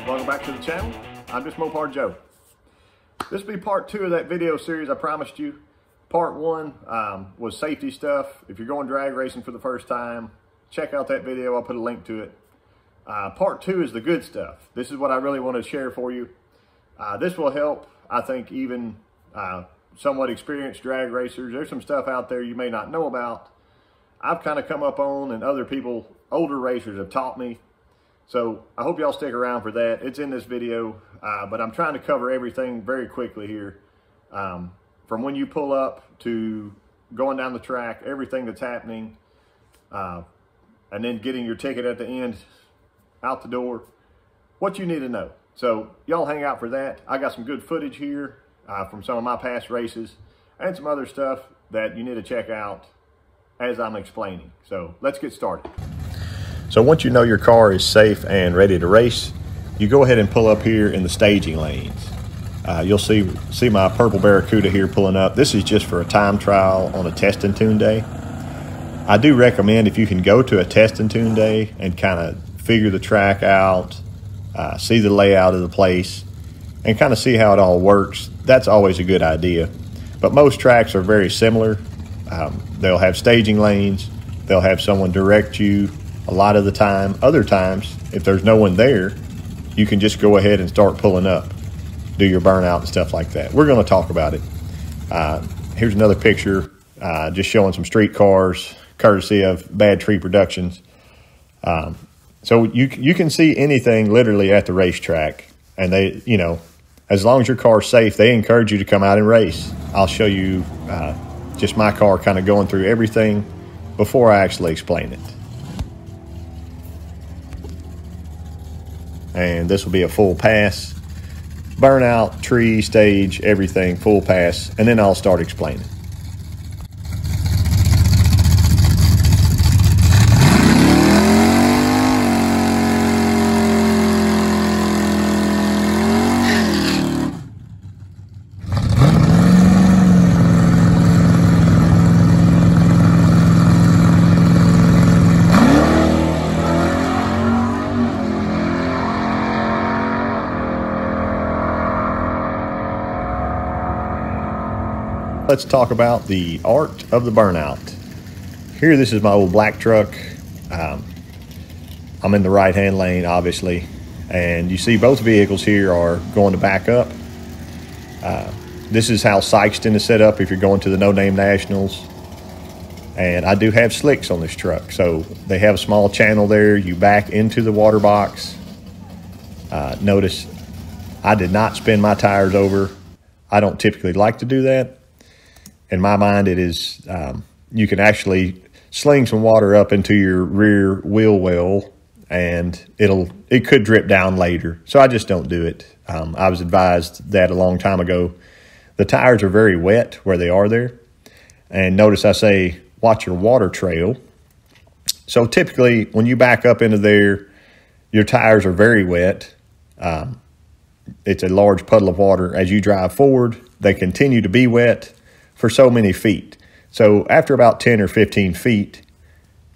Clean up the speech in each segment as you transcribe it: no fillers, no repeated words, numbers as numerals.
Welcome back to the channel. I'm Justmoparjoe. This will be part 2 of that video series I promised you. Part 1 was safety stuff. If you're going drag racing for the first time, check out that video. I'll put a link to it. Part 2 is the good stuff. This is what I really want to share for you. This will help, I think, even somewhat experienced drag racers. There's some stuff out there you may not know about. I've kind of come up on, and other people, older racers, have taught me. So I hope y'all stick around for that. It's in this video, but I'm trying to cover everything very quickly here. From when you pull up to going down the track, everything that's happening, and then getting your ticket at the end, out the door, what you need to know. So y'all hang out for that. I got some good footage here from some of my past races and some other stuff that you need to check out as I'm explaining. So let's get started. So once you know your car is safe and ready to race, you go ahead and pull up here in the staging lanes. You'll see my purple Barracuda here pulling up. This is just for a time trial on a test and tune day. I do recommend, if you can go to a test and tune day and kind of figure the track out, see the layout of the place, and kind of see how it all works, that's always a good idea. But most tracks are very similar. They'll have staging lanes. They'll have someone direct you a lot of the time. Other times, if there's no one there, you can just go ahead and start pulling up, do your burnout and stuff like that. We're going to talk about it. Here's another picture, just showing some street cars, courtesy of Bad Tree Productions. So you can see anything literally at the racetrack, and they, you know, as long as your car's safe, they encourage you to come out and race. I'll show you just my car kind of going through everything before I actually explain it. And this will be a full pass, burnout, tree, stage, everything, full pass, and then I'll start explaining. Let's talk about the art of the burnout. Here, this is my old black truck. I'm in the right-hand lane, obviously, and you see both vehicles here are going to back up. This is how Sykeston is set up if you're going to the No Name Nationals. And I do have slicks on this truck, so they have a small channel there. You back into the water box. Notice I did not spin my tires over. I don't typically like to do that. In my mind, it is, you can actually sling some water up into your rear wheel well, and it could drip down later. So I just don't do it. I was advised that a long time ago. The tires are very wet where they are there. And notice I say, watch your water trail. So typically, when you back up into there, your tires are very wet. It's a large puddle of water. As you drive forward, they continue to be wet for so many feet. So after about 10 or 15 feet,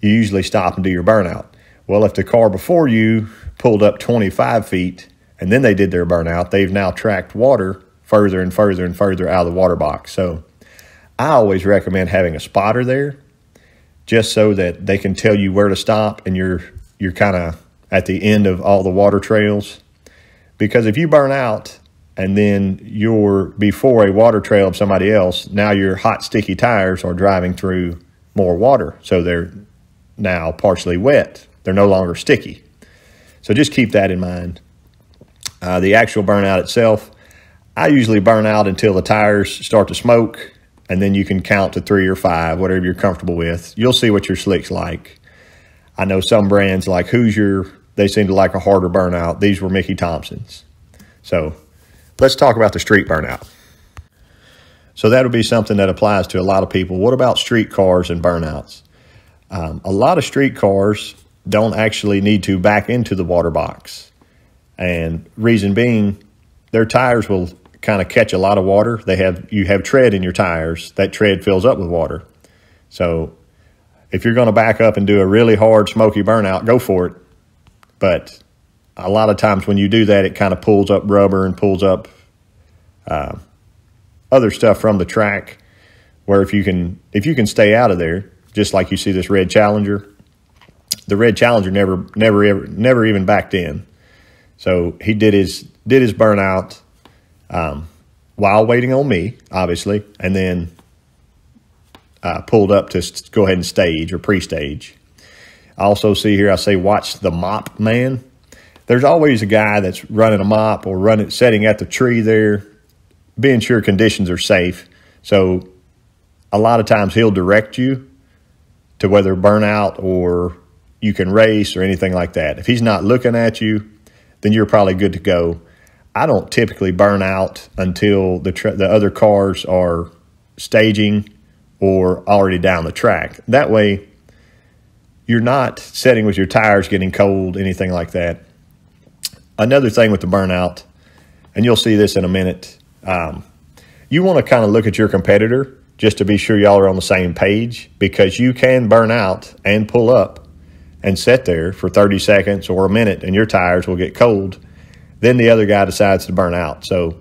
you usually stop and do your burnout. Well, if the car before you pulled up 25 feet and then they did their burnout, they've now tracked water further and further and further out of the water box. So I always recommend having a spotter there, just so that they can tell you where to stop and you're kind of at the end of all the water trails. Because if you burn out and then you're before a water trail of somebody else, now your hot, sticky tires are driving through more water. So they're now partially wet. They're no longer sticky. So just keep that in mind. The actual burnout itself, I usually burn out until the tires start to smoke, and then you can count to 3 or 5, whatever you're comfortable with. You'll see what your slick's like. I know some brands like Hoosier, they seem to like a harder burnout. These were Mickey Thompson's. So let's talk about the street burnout. So that would be something that applies to a lot of people. What about street cars and burnouts? A lot of street cars don't actually need to back into the water box. And reason being, their tires will kind of catch a lot of water. You have tread in your tires. That tread fills up with water. So if you're going to back up and do a really hard, smoky burnout, go for it. But a lot of times when you do that, it kind of pulls up rubber and pulls up other stuff from the track, where if you can stay out of there, just like you see this red Challenger, the red Challenger never even backed in. So he did his burnout while waiting on me, obviously, and then pulled up to go ahead and stage or pre-stage. I also see here, I say, watch the mop man. There's always a guy that's running a mop or setting at the tree there, being sure conditions are safe. So a lot of times he'll direct you to whether burnout or you can race or anything like that. If he's not looking at you, then you're probably good to go. I don't typically burn out until the other cars are staging or already down the track. That way, you're not setting with your tires getting cold, anything like that. Another thing with the burnout, and you'll see this in a minute, you want to kind of look at your competitor just to be sure y'all are on the same page, because you can burn out and pull up and sit there for 30 seconds or a minute and your tires will get cold. Then the other guy decides to burn out. So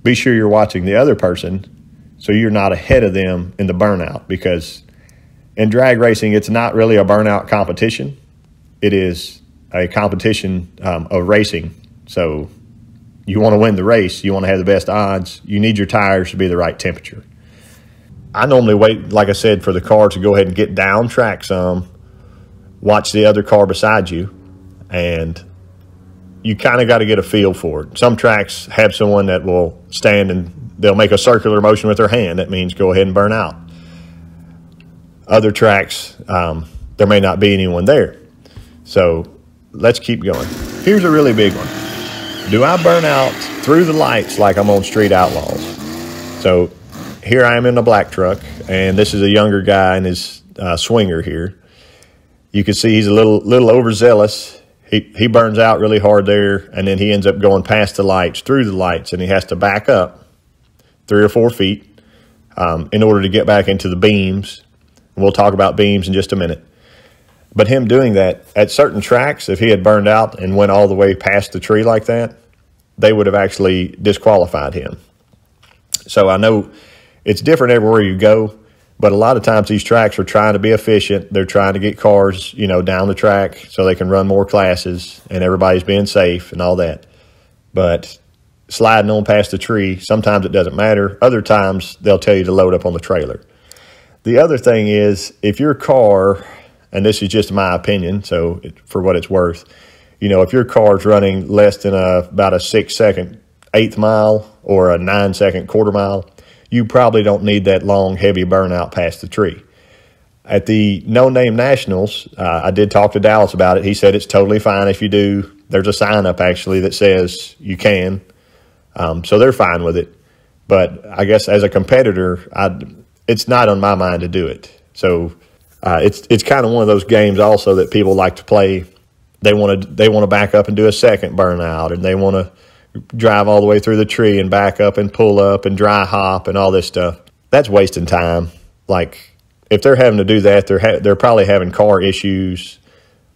be sure you're watching the other person so you're not ahead of them in the burnout, because in drag racing, it's not really a burnout competition. It is a competition of racing. So you want to win the race. You want to have the best odds. You need your tires to be the right temperature. I normally wait, like I said, for the car to go ahead and get down track some, watch the other car beside you, and you kind of got to get a feel for it. Some tracks have someone that will stand and they'll make a circular motion with their hand. That means go ahead and burn out. Other tracks, there may not be anyone there. So let's keep going. Here's a really big one. Do I burn out through the lights like I'm on Street Outlaws? So here I am in a black truck, and this is a younger guy in his swinger here. You can see he's a little overzealous. He burns out really hard there, and then he ends up going past the lights, through the lights, and he has to back up 3 or 4 feet in order to get back into the beams. We'll talk about beams in just a minute. But him doing that, at certain tracks, if he had burned out and went all the way past the tree like that, they would have actually disqualified him. So I know it's different everywhere you go, but a lot of times these tracks are trying to be efficient. They're trying to get cars, down the track so they can run more classes and everybody's being safe and all that. But sliding on past the tree, sometimes it doesn't matter. Other times they'll tell you to load up on the trailer. The other thing is, if your car, and this is just my opinion, so for what it's worth, if your car's running less than about a 6-second eighth mile or a 9-second quarter mile, you probably don't need that long, heavy burnout past the tree. At the No Name Nationals, I did talk to Dallas about it. He said it's totally fine if you do. There's a sign up actually that says you can. So they're fine with it. But I guess as a competitor, it's not on my mind to do it. So it's kind of one of those games also that people like to play. They want to back up and do a second burnout, and they want to drive all the way through the tree and back up and pull up and dry hop and all this stuff. That's wasting time. Like, if they're having to do that, they're probably having car issues,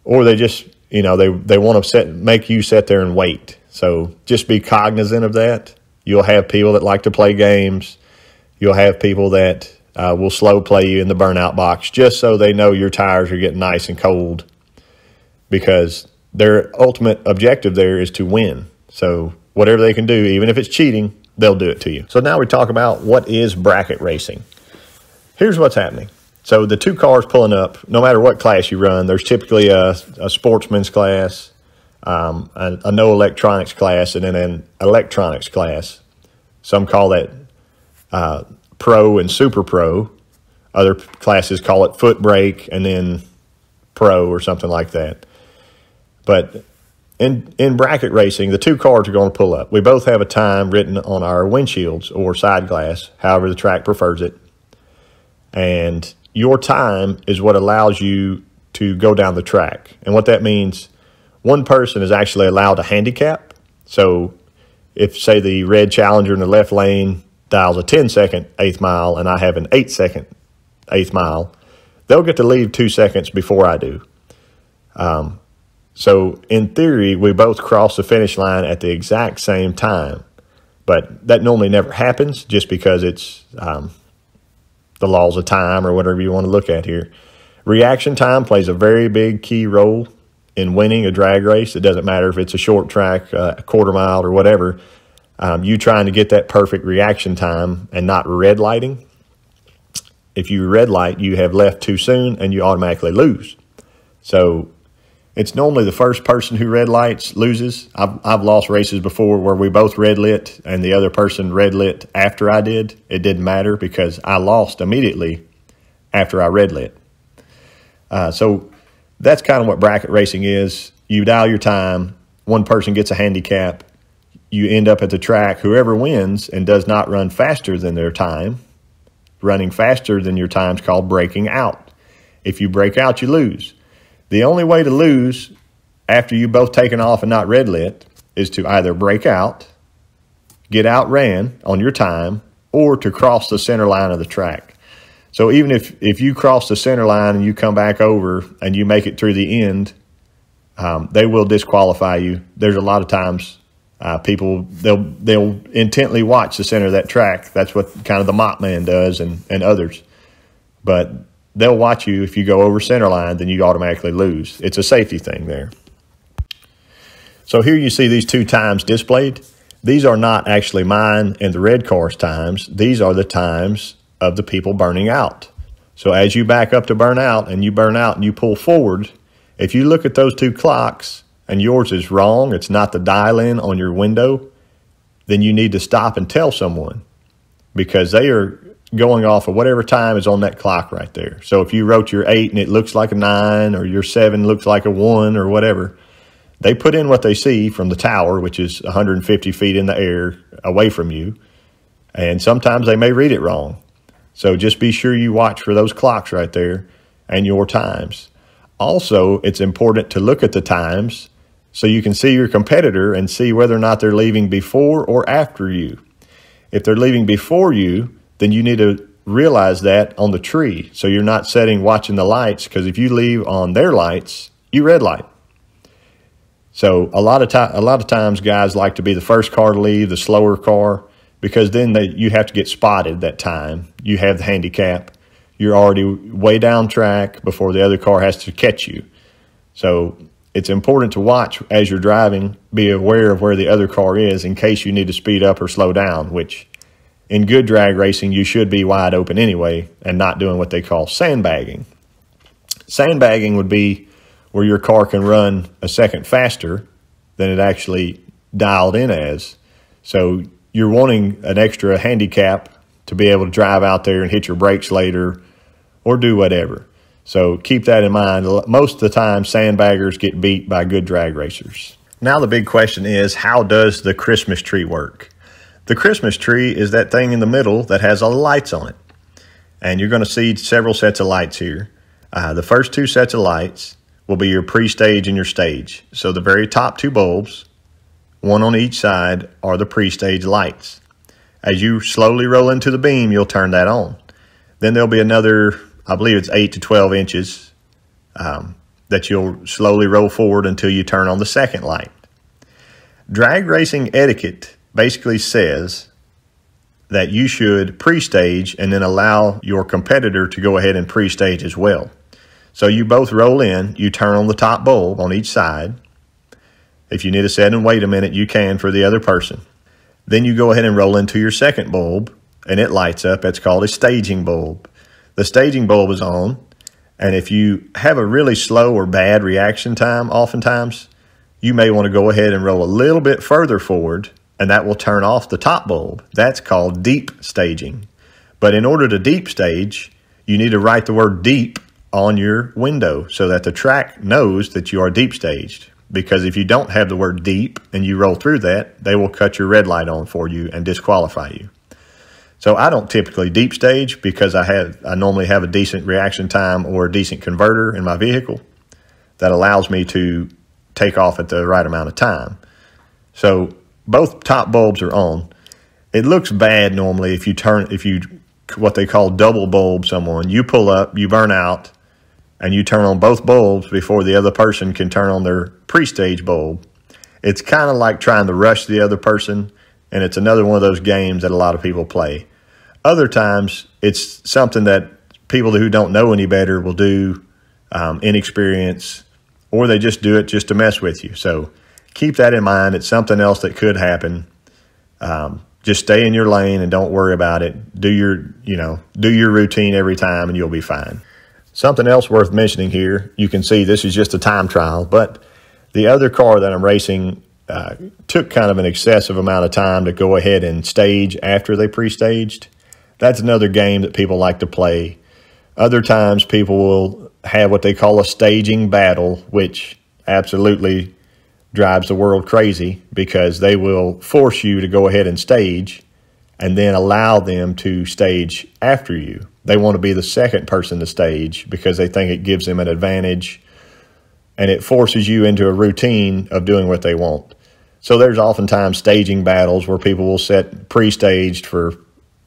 or they just, they want to make you sit there and wait. So just be cognizant of that. You'll have people that like to play games. You'll have people that will slow play you in the burnout box just so they know your tires are getting nice and cold, because their ultimate objective there is to win. So whatever they can do, even if it's cheating, they'll do it to you. So now we talk about what is bracket racing. Here's what's happening. So the 2 cars pulling up, no matter what class you run, there's typically a sportsman's class, a no electronics class, and then an electronics class. Some call that pro and super pro. Other classes call it foot brake and then pro or something like that. But in bracket racing, the 2 cars are going to pull up. We both have a time written on our windshields or side glass, however the track prefers it. And your time is what allows you to go down the track. And what that means, one person is actually allowed a handicap. So if, say, the red Challenger in the left lane dials a 10-second eighth mile and I have an 8-second eighth mile, they'll get to leave 2 seconds before I do. So in theory, we both cross the finish line at the exact same time. But that normally never happens just because it's the laws of time or whatever you want to look at here. Reaction time plays a very big key role in winning a drag race. It doesn't matter if it's a short track, a quarter mile, or whatever. You trying to get that perfect reaction time and not red lighting. If you red light, you have left too soon and you automatically lose. So it's normally the first person who red lights loses. I've lost races before where we both red lit and the other person red lit after I did. It didn't matter because I lost immediately after I red lit. So that's kind of what bracket racing is. You dial your time. One person gets a handicap. You end up at the track. Whoever wins and does not run faster than their time, running faster than your time is called breaking out. If you break out, you lose. The only way to lose after you've both taken off and not red lit is to either break out, get outran on your time, or to cross the center line of the track. So even if you cross the center line and you come back over and you make it through the end, they will disqualify you. There's a lot of times people, they'll intently watch the center of that track. That's what kind of the Mop Man does and others. But they'll watch you. If you go over center line, then you automatically lose. It's a safety thing there. So here you see these two times displayed. These are not actually mine and the red car's times. These are the times of the people burning out. So as you back up to burn out and you pull forward, if you look at those two clocks and yours is wrong, it's not the dial-in on your window, then you need to stop and tell someone because they are going off of whatever time is on that clock right there. So if you wrote your 8 and it looks like a 9 or your 7 looks like a 1 or whatever, they put in what they see from the tower, which is 150 feet in the air away from you. And sometimes they may read it wrong. So just be sure you watch for those clocks right there and your times. Also, it's important to look at the times so you can see your competitor and see whether or not they're leaving before or after you. If they're leaving before you, then you need to realize that on the tree. So you're not watching the lights, because if you leave on their lights, you red light. So a lot of times guys like to be the first car to leave, the slower car, because then you have to get spotted that time. You have the handicap. You're already way down track before the other car has to catch you. So it's important to watch as you're driving, be aware of where the other car is in case you need to speed up or slow down, which in good drag racing, you should be wide open anyway and not doing what they call sandbagging. Sandbagging would be where your car can run a second faster than it actually dialed in as. So you're wanting an extra handicap to be able to drive out there and hit your brakes later or do whatever. So keep that in mind. Most of the time, sandbaggers get beat by good drag racers. Now the big question is, how does the Christmas tree work? The Christmas tree is that thing in the middle that has lights on it. And you're going to see several sets of lights here. The first two sets of lights will be your pre-stage and your stage. So the very top two bulbs, one on each side, are the pre-stage lights. As you slowly roll into the beam, you'll turn that on. Then there'll be another, I believe it's 8 to 12 inches that you'll slowly roll forward until you turn on the second light. Drag racing etiquette basically says that you should pre-stage and then allow your competitor to go ahead and pre-stage as well. So you both roll in, you turn on the top bulb on each side. If you need to sit and wait a minute, you can for the other person. Then you go ahead and roll into your second bulb and it lights up. That's called a staging bulb. The staging bulb is on, and if you have a really slow or bad reaction time, oftentimes, you may want to go ahead and roll a little bit further forward, and that will turn off the top bulb. That's called deep staging. But in order to deep stage, you need to write the word deep on your window so that the track knows that you are deep staged. Because if you don't have the word deep and you roll through that, they will cut your red light on for you and disqualify you. So I don't typically deep stage because I normally have a decent reaction time or a decent converter in my vehicle that allows me to take off at the right amount of time. So both top bulbs are on. It looks bad normally if you what they call double bulb someone. You pull up, you burn out, and you turn on both bulbs before the other person can turn on their pre-stage bulb, it's kind of like trying to rush the other person, and it's another one of those games that a lot of people play. Other times, it's something that people who don't know any better will do, inexperience, or they just do it just to mess with you. So keep that in mind. It's something else that could happen. Just stay in your lane and don't worry about it. Do your routine every time and you'll be fine. Something else worth mentioning here, you can see this is just a time trial, but the other car that I'm racing took kind of an excessive amount of time to go ahead and stage after they pre-staged. That's another game that people like to play. Other times people will have what they call a staging battle, which absolutely drives the world crazy because they will force you to go ahead and stage and then allow them to stage after you. They want to be the second person to stage because they think it gives them an advantage, and it forces you into a routine of doing what they want. So there's oftentimes staging battles where people will set pre-staged for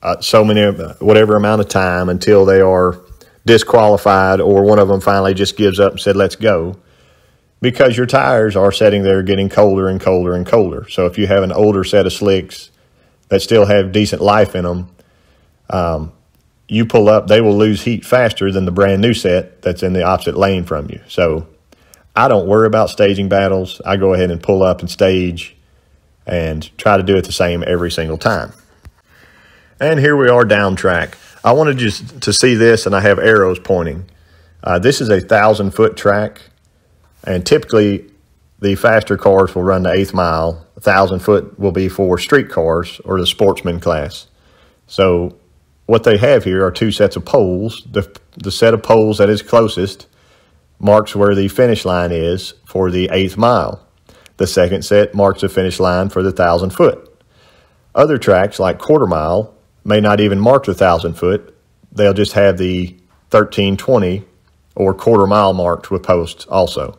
whatever amount of time until they are disqualified, or one of them finally just gives up and said, let's go, because your tires are sitting there getting colder and colder and colder. So if you have an older set of slicks that still have decent life in them, you pull up, they will lose heat faster than the brand new set that's in the opposite lane from you. So I don't worry about staging battles. I go ahead and pull up and stage and try to do it the same every single time. And here we are down track. I wanted you to see this, and I have arrows pointing. This is a 1,000-foot track, and typically the faster cars will run the 8th mile. 1,000-foot will be for street cars or the sportsman class. So what they have here are two sets of poles. The set of poles that is closest marks where the finish line is for the 8th mile. The second set marks the finish line for the 1,000-foot. Other tracks, like quarter mile, may not even mark the 1,000-foot. They'll just have the 1320 or quarter mile marked with posts also.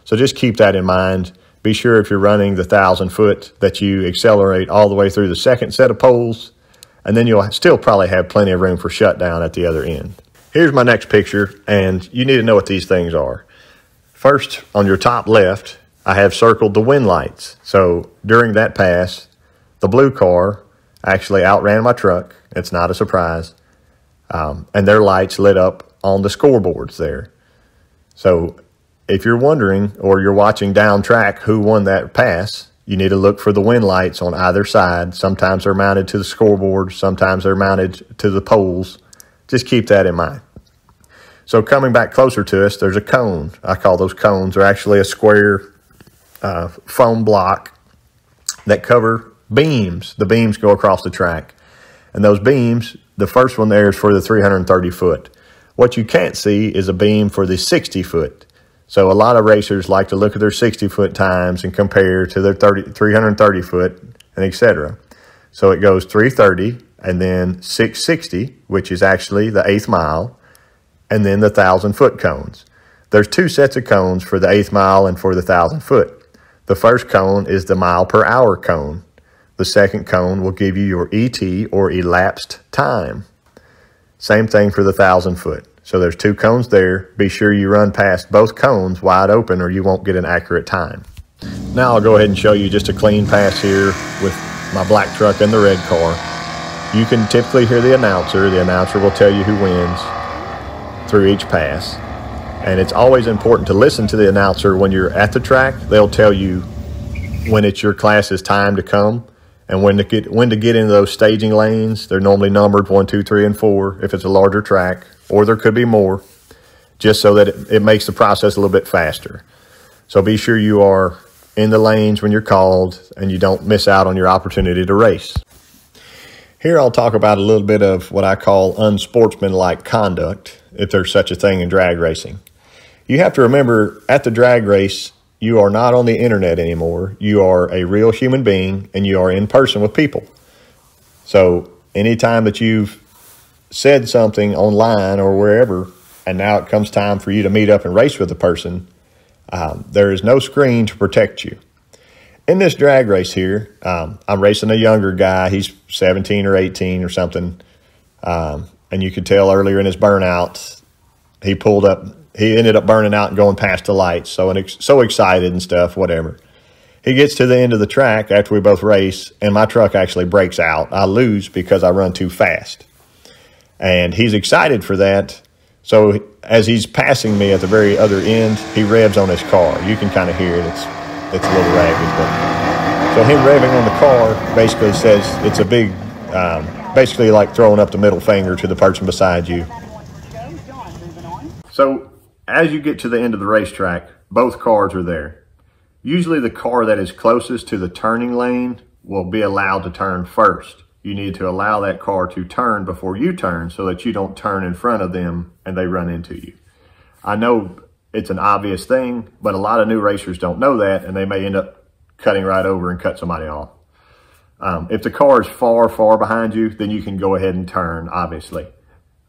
So just keep that in mind. Be sure if you're running the 1,000-foot that you accelerate all the way through the second set of poles, and then you'll still probably have plenty of room for shutdown at the other end. Here's my next picture, and you need to know what these things are. First, on your top left, I have circled the wind lights. So during that pass, the blue car actually outran my truck. It's not a surprise. And their lights lit up on the scoreboards there. So if you're wondering, or you're watching down track who won that pass, you need to look for the wind lights on either side. Sometimes they're mounted to the scoreboard. Sometimes they're mounted to the poles. Just keep that in mind. So coming back closer to us, there's a cone. I call those cones. They're actually a square foam block that cover beams. The beams go across the track. And those beams, the first one there is for the 330-foot. What you can't see is a beam for the 60-foot. So a lot of racers like to look at their 60-foot times and compare to their 330-foot, and etc. So it goes 330 and then 660, which is actually the 8th mile, and then the 1,000-foot cones. There's two sets of cones for the 8th mile and for the 1,000-foot. The first cone is the mile per hour cone. The second cone will give you your ET, or elapsed time. Same thing for the 1,000-foot. So there's two cones there. Be sure you run past both cones wide open or you won't get an accurate time. Now I'll go ahead and show you just a clean pass here with my black truck and the red car. You can typically hear the announcer. The announcer will tell you who wins through each pass. And it's always important to listen to the announcer when you're at the track. They'll tell you when it's your class's time to come and when to get into those staging lanes. They're normally numbered 1, 2, 3, and 4 if it's a larger track, or there could be more, just so that it makes the process a little bit faster. So be sure you are in the lanes when you're called and you don't miss out on your opportunity to race. Here I'll talk about a little bit of what I call unsportsmanlike conduct, if there's such a thing in drag racing. You have to remember, at the drag race, you are not on the internet anymore. You are a real human being, and you are in person with people. So anytime that you've said something online or wherever, and now it comes time for you to meet up and race with a person, there is no screen to protect you. In this drag race here, I'm racing a younger guy. He's 17 or 18 or something. And you could tell earlier in his burnout, he pulled up he ended up burning out and going past the lights. So excited and stuff, whatever. He gets to the end of the track after we both race, and my truck actually breaks out. I lose because I run too fast. And he's excited for that. So as he's passing me at the very other end, he revs on his car. You can kind of hear it. It's a little ragged. But so him revving on the car basically says it's a big, basically like throwing up the middle finger to the person beside you. So as you get to the end of the racetrack, both cars are there. Usually the car that is closest to the turning lane will be allowed to turn first. You need to allow that car to turn before you turn so that you don't turn in front of them and they run into you. I know it's an obvious thing, but a lot of new racers don't know that, and they may end up cutting right over and cut somebody off. If the car is far, far behind you, then you can go ahead and turn, obviously.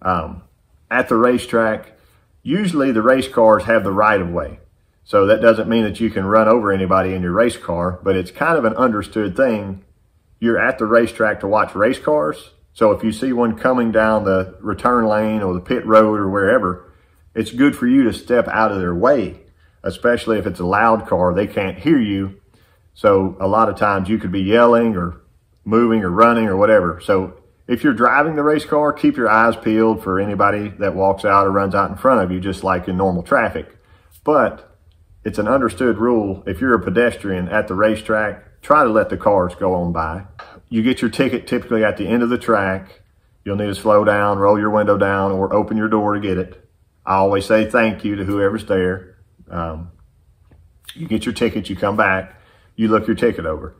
At the racetrack, usually the race cars have the right of way. So that doesn't mean that you can run over anybody in your race car, but it's kind of an understood thing. You're at the racetrack to watch race cars. So if you see one coming down the return lane or the pit road or wherever, it's good for you to step out of their way, especially if it's a loud car. They can't hear you. So a lot of times you could be yelling or moving or running or whatever. So if you're driving the race car, keep your eyes peeled for anybody that walks out or runs out in front of you, just like in normal traffic. But it's an understood rule. If you're a pedestrian at the racetrack, try to let the cars go on by. You get your ticket typically at the end of the track. You'll need to slow down, roll your window down, or open your door to get it. I always say thank you to whoever's there. You get your ticket, you come back, you look your ticket over.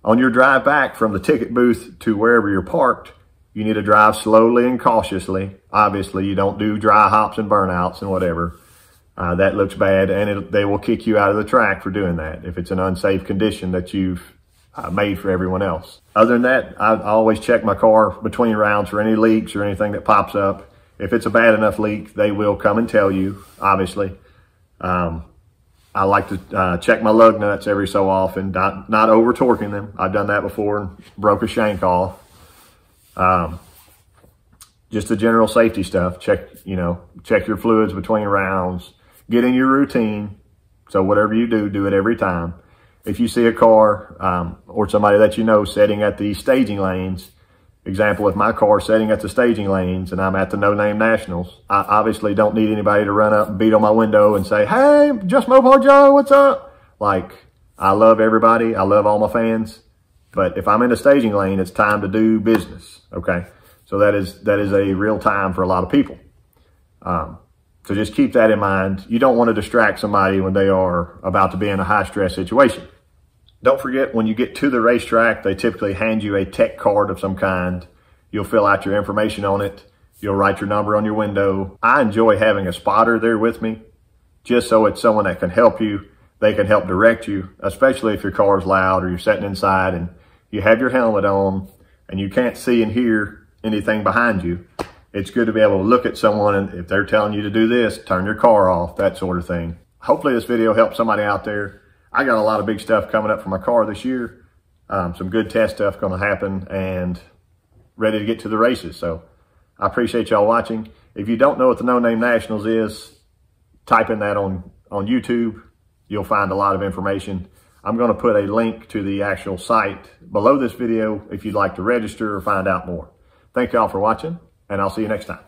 On your drive back from the ticket booth to wherever you're parked, you need to drive slowly and cautiously. Obviously, you don't do dry hops and burnouts and whatever. That looks bad, and they will kick you out of the track for doing that if it's an unsafe condition that you've made for everyone else. Other than that, I always check my car between rounds for any leaks or anything that pops up. If it's a bad enough leak, they will come and tell you, obviously. I like to check my lug nuts every so often, not over torquing them. I've done that before and broke a shank off. Just the general safety stuff. Check your fluids between rounds. Get in your routine. So whatever you do, do it every time. If you see a car or somebody that you know setting at the staging lanes, example, if my car is setting at the staging lanes and I'm at the No Name Nationals, I obviously don't need anybody to run up and beat on my window and say, "Hey, Justmoparjoe, what's up?" Like, I love everybody. I love all my fans. But if I'm in the staging lane, it's time to do business, okay? So that is a real time for a lot of people. So just keep that in mind. You don't want to distract somebody when they are about to be in a high stress situation. Don't forget, when you get to the racetrack, they typically hand you a tech card of some kind. You'll fill out your information on it. You'll write your number on your window. I enjoy having a spotter there with me, just so it's someone that can help you. They can help direct you, especially if your car is loud or you're sitting inside and you have your helmet on and you can't see and hear anything behind you. It's good to be able to look at someone, and if they're telling you to do this, turn your car off, that sort of thing. Hopefully this video helps somebody out there. I got a lot of big stuff coming up for my car this year. Some good test stuff going to happen and ready to get to the races. So I appreciate y'all watching. If you don't know what the No Name Nationals is, type in that on YouTube. You'll find a lot of information. I'm going to put a link to the actual site below this video if you'd like to register or find out more. Thank y'all for watching, and I'll see you next time.